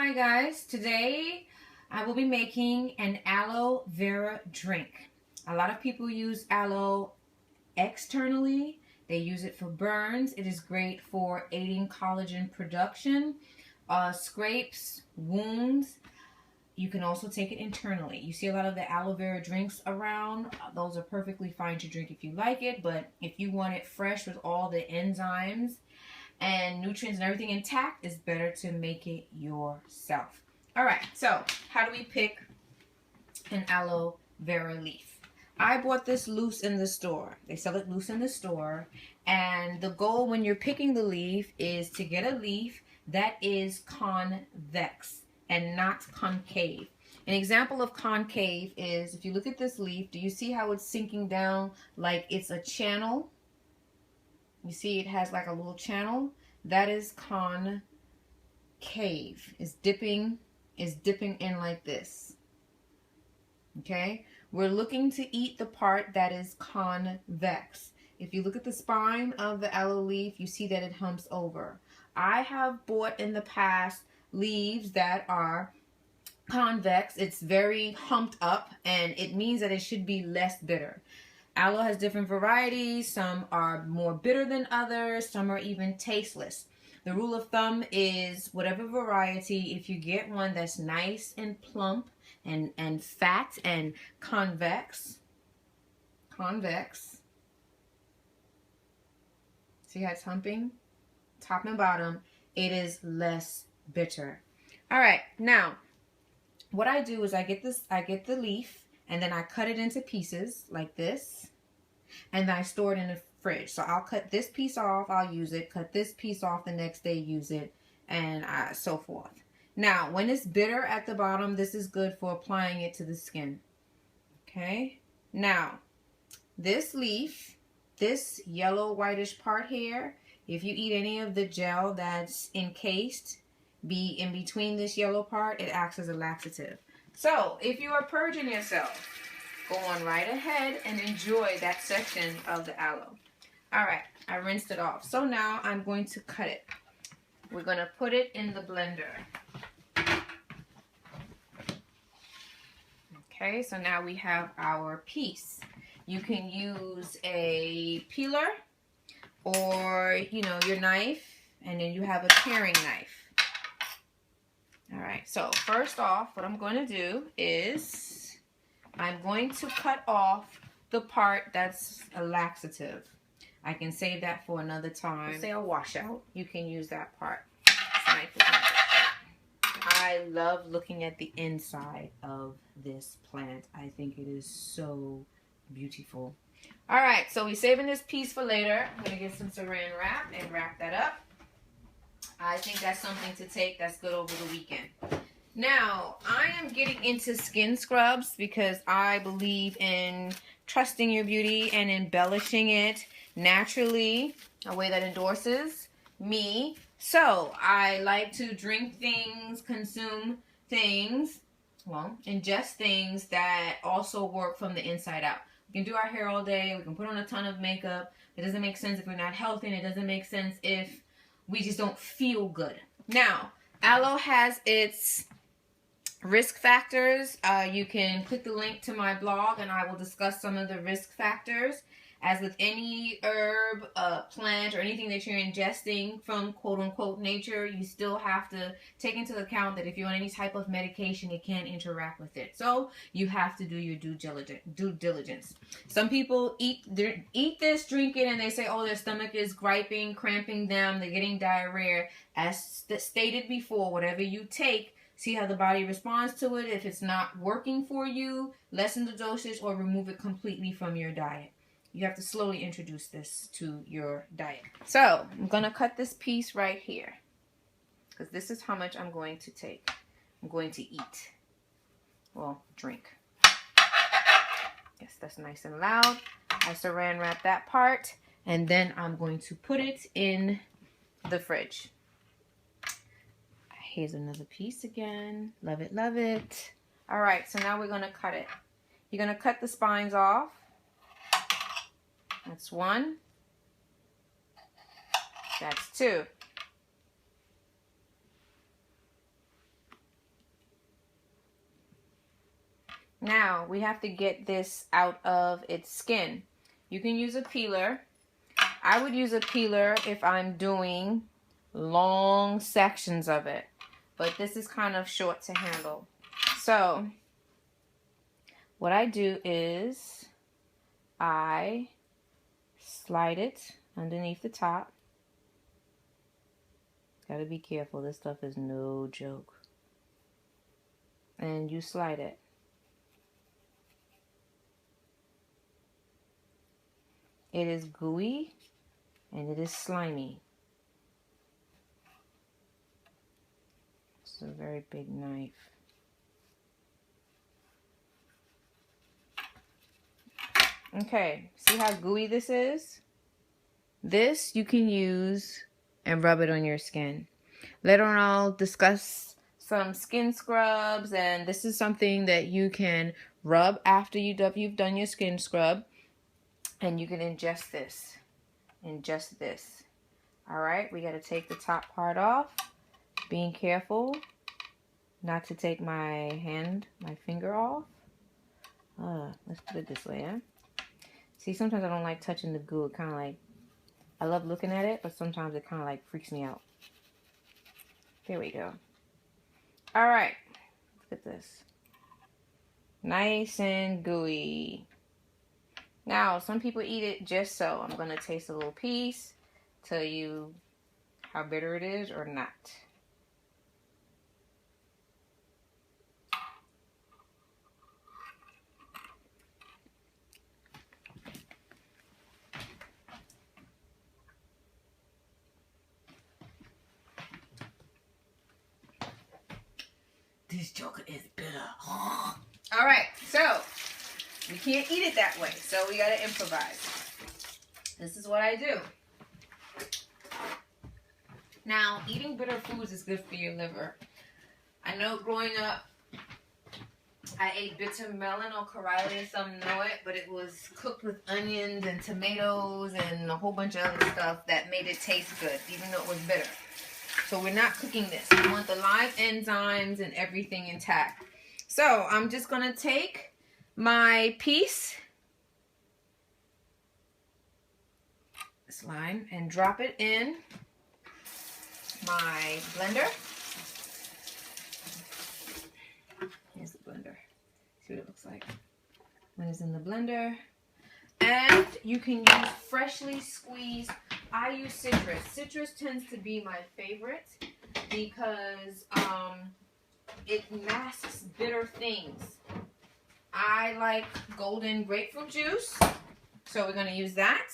Hi guys, today I will be making an aloe vera drink. A lot of people use aloe externally. They use it for burns. It is great for aiding collagen production, scrapes, wounds. You can also take it internally. You see a lot of the aloe vera drinks around. Those are perfectly fine to drink if you like it, but if you want it fresh with all the enzymes and nutrients and everything intact, it's better to make it yourself. All right, so how do we pick an aloe vera leaf? I bought this loose in the store. They sell it loose in the store, and the goal when you're picking the leaf is to get a leaf that is convex and not concave. An example of concave is, if you look at this leaf, do you see how it's sinking down like it's a channel? You see it has like a little channel? That is concave. It's dipping in like this. Okay? We're looking to eat the part that is convex. If you look at the spine of the aloe leaf, you see that it humps over. I have bought in the past leaves that are convex. It's very humped up, and it means that it should be less bitter. Aloe has different varieties. Some are more bitter than others. Some are even tasteless. The rule of thumb is whatever variety, if you get one that's nice and plump and fat and convex, see how it's humping? Top and bottom, it is less bitter. All right, now what I do is I get the leaf, and then I cut it into pieces like this, and then I store it in the fridge. So I'll cut this piece off, I'll use it, cut this piece off the next day, use it, and so forth. Now, when it's bitter at the bottom, this is good for applying it to the skin. Okay? Now, this leaf, this yellow whitish part here, if you eat any of the gel that's encased, be in between this yellow part, it acts as a laxative. So, if you are purging yourself, go on right ahead and enjoy that section of the aloe. All right, I rinsed it off. So now I'm going to cut it. We're going to put it in the blender. Okay, so now we have our piece. You can use a peeler or, your knife, and then you have a paring knife. All right, so first off, what I'm going to do is I'm going to cut off the part that's a laxative. I can save that for another time. Say a washout, you can use that part. I love looking at the inside of this plant. I think it is so beautiful. All right, so we're saving this piece for later. I'm going to get some saran wrap and wrap that up. I think that's something to take that's good over the weekend. Now, I am getting into skin scrubs because I believe in trusting your beauty and embellishing it naturally, a way that endorses me. So, I like to drink things, consume things, ingest things that also work from the inside out. We can do our hair all day. We can put on a ton of makeup. It doesn't make sense if we're not healthy, and it doesn't make sense if we just don't feel good. Now, aloe has its risk factors. You can click the link to my blog, and I will discuss some of the risk factors. As with any herb, plant, or anything that you're ingesting from quote-unquote nature, you still have to take into account that if you're on any type of medication, it can interact with it. So you have to do your due diligence. Some people eat this, drink it, and they say, oh, their stomach is griping, cramping them, they're getting diarrhea. As stated before, whatever you take, see how the body responds to it. If it's not working for you, lessen the dosage or remove it completely from your diet. You have to slowly introduce this to your diet. So, I'm going to cut this piece right here, because this is how much I'm going to take. I'm going to eat. Well, drink. Yes, that's nice and loud. I saran wrap that part, and then I'm going to put it in the fridge. Here's another piece again. Love it, love it. All right, so now we're going to cut it. You're going to cut the spines off. That's one. That's two. Now, we have to get this out of its skin. You can use a peeler. I would use a peeler if I'm doing long sections of it. But this is kind of short to handle. So, what I do is I slide it underneath the top. Gotta be careful. This stuff is no joke. And you slide it. It is gooey and it is slimy. It's a very big knife. Okay, see how gooey this is? This you can use and rub it on your skin. Later on I'll discuss some skin scrubs, and this is something that you can rub after you've done your skin scrub, and you can ingest this. Ingest this. Alright, we gotta take the top part off. Being careful not to take my finger off. Let's put it this way, huh? See, sometimes I don't like touching the goo. It kind of like, I love looking at it, but sometimes it kind of like freaks me out. There we go. Alright, look at this. Nice and gooey. Now, some people eat it just so. I'm going to taste a little piece, tell you how bitter it is or not. This joker is bitter. Alright, so we can't eat it that way, so we gotta improvise. This is what I do. Now, eating bitter foods is good for your liver. I know growing up, I ate bitter melon or Coryllia, some know it, but it was cooked with onions and tomatoes and a whole bunch of other stuff that made it taste good, even though it was bitter. So we're not cooking this. We want the live enzymes and everything intact. So I'm just going to take my piece, this lime, and drop it in my blender. Here's the blender. See what it looks like when it's in the blender. And you can use freshly squeezed. I use citrus. Citrus tends to be my favorite because it masks bitter things. I like golden grapefruit juice, so we're going to use that.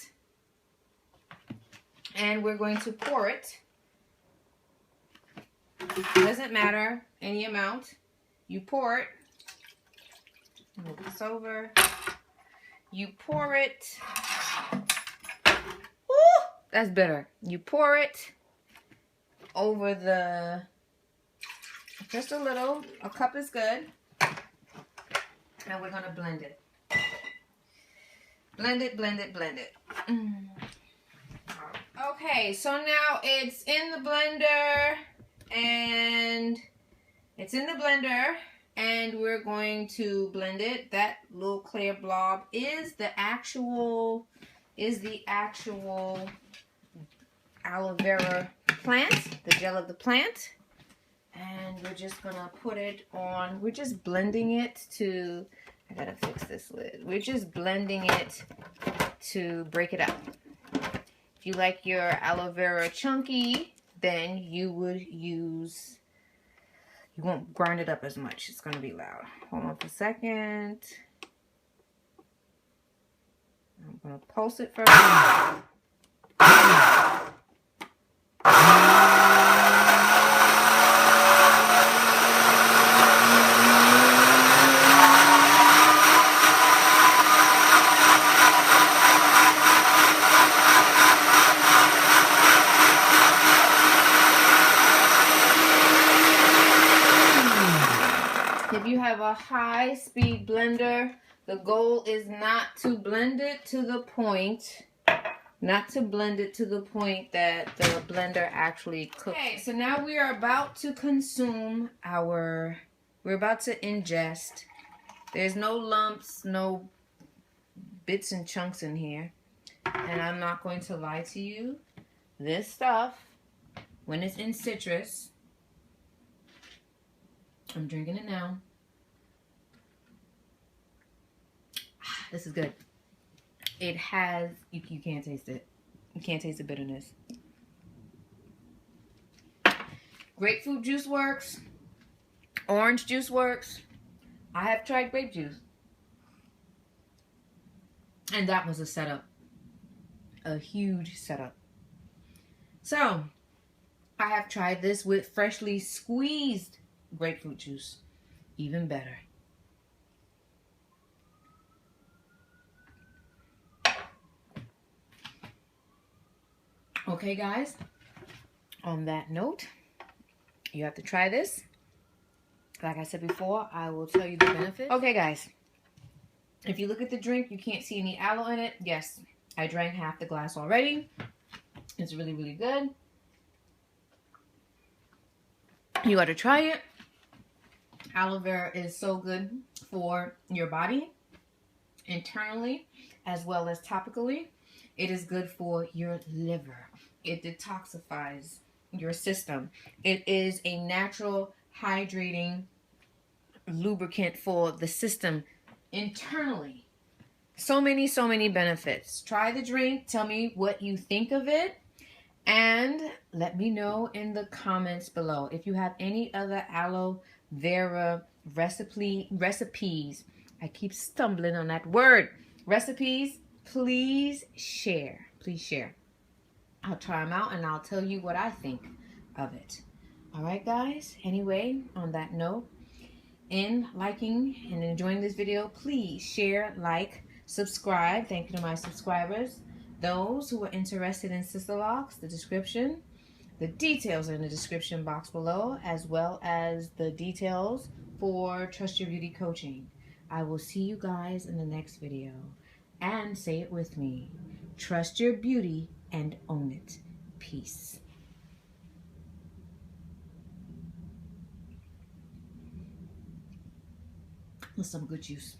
And we're going to pour it. Doesn't matter any amount. You pour it. Move this over. You pour it. Woo! That's bitter. You pour it over the, just a little. A cup is good. And we're going to blend it. Blend it, blend it, blend it. Okay, so now it's in the blender. And it's in the blender. And we're going to blend it. That little clear blob is the actual aloe vera plant, the gel of the plant. And we're just gonna put it on, we're just blending it to, I gotta fix this lid. We're just blending it to break it up. If you like your aloe vera chunky, then you would use, you won't grind it up as much. It's gonna be loud. Hold on for a second. I'm gonna pulse it first. If you have a high-speed blender, the goal is not to blend it to the point, that the blender actually cooks. Okay, so now we are about to consume we're about to ingest There's no lumps, no bits and chunks in here. And I'm not going to lie to you. This stuff, when it's in citrus, I'm drinking it now. This is good. It has, you can't taste it. You can't taste the bitterness. Grapefruit juice works. Orange juice works. I have tried grape juice. And that was a setup. A huge setup. So, I have tried this with freshly squeezed grapefruit juice. Even better. Okay, guys. On that note, you have to try this. Like I said before, I will tell you the benefits. Okay, guys. If you look at the drink, you can't see any aloe in it. Yes, I drank half the glass already. It's really, really good. You got to try it. Aloe vera is so good for your body, internally, as well as topically. It is good for your liver. It detoxifies your system. It is a natural hydrating lubricant for the system internally. So many benefits. Try the drink. Tell me what you think of it. And let me know in the comments below. If you have any other aloe vera recipes. I keep stumbling on that word. Recipes, please share. Please share. I'll try them out and I'll tell you what I think of it. All right, guys. Anyway, on that note, in liking and enjoying this video, please share, like, subscribe. Thank you to my subscribers. Those who are interested in Sisterlocks, the details are in the description box below, as well as the details for Trust Your Beauty coaching. I will see you guys in the next video. And say it with me. Trust your beauty and own it. Peace. With some good juice.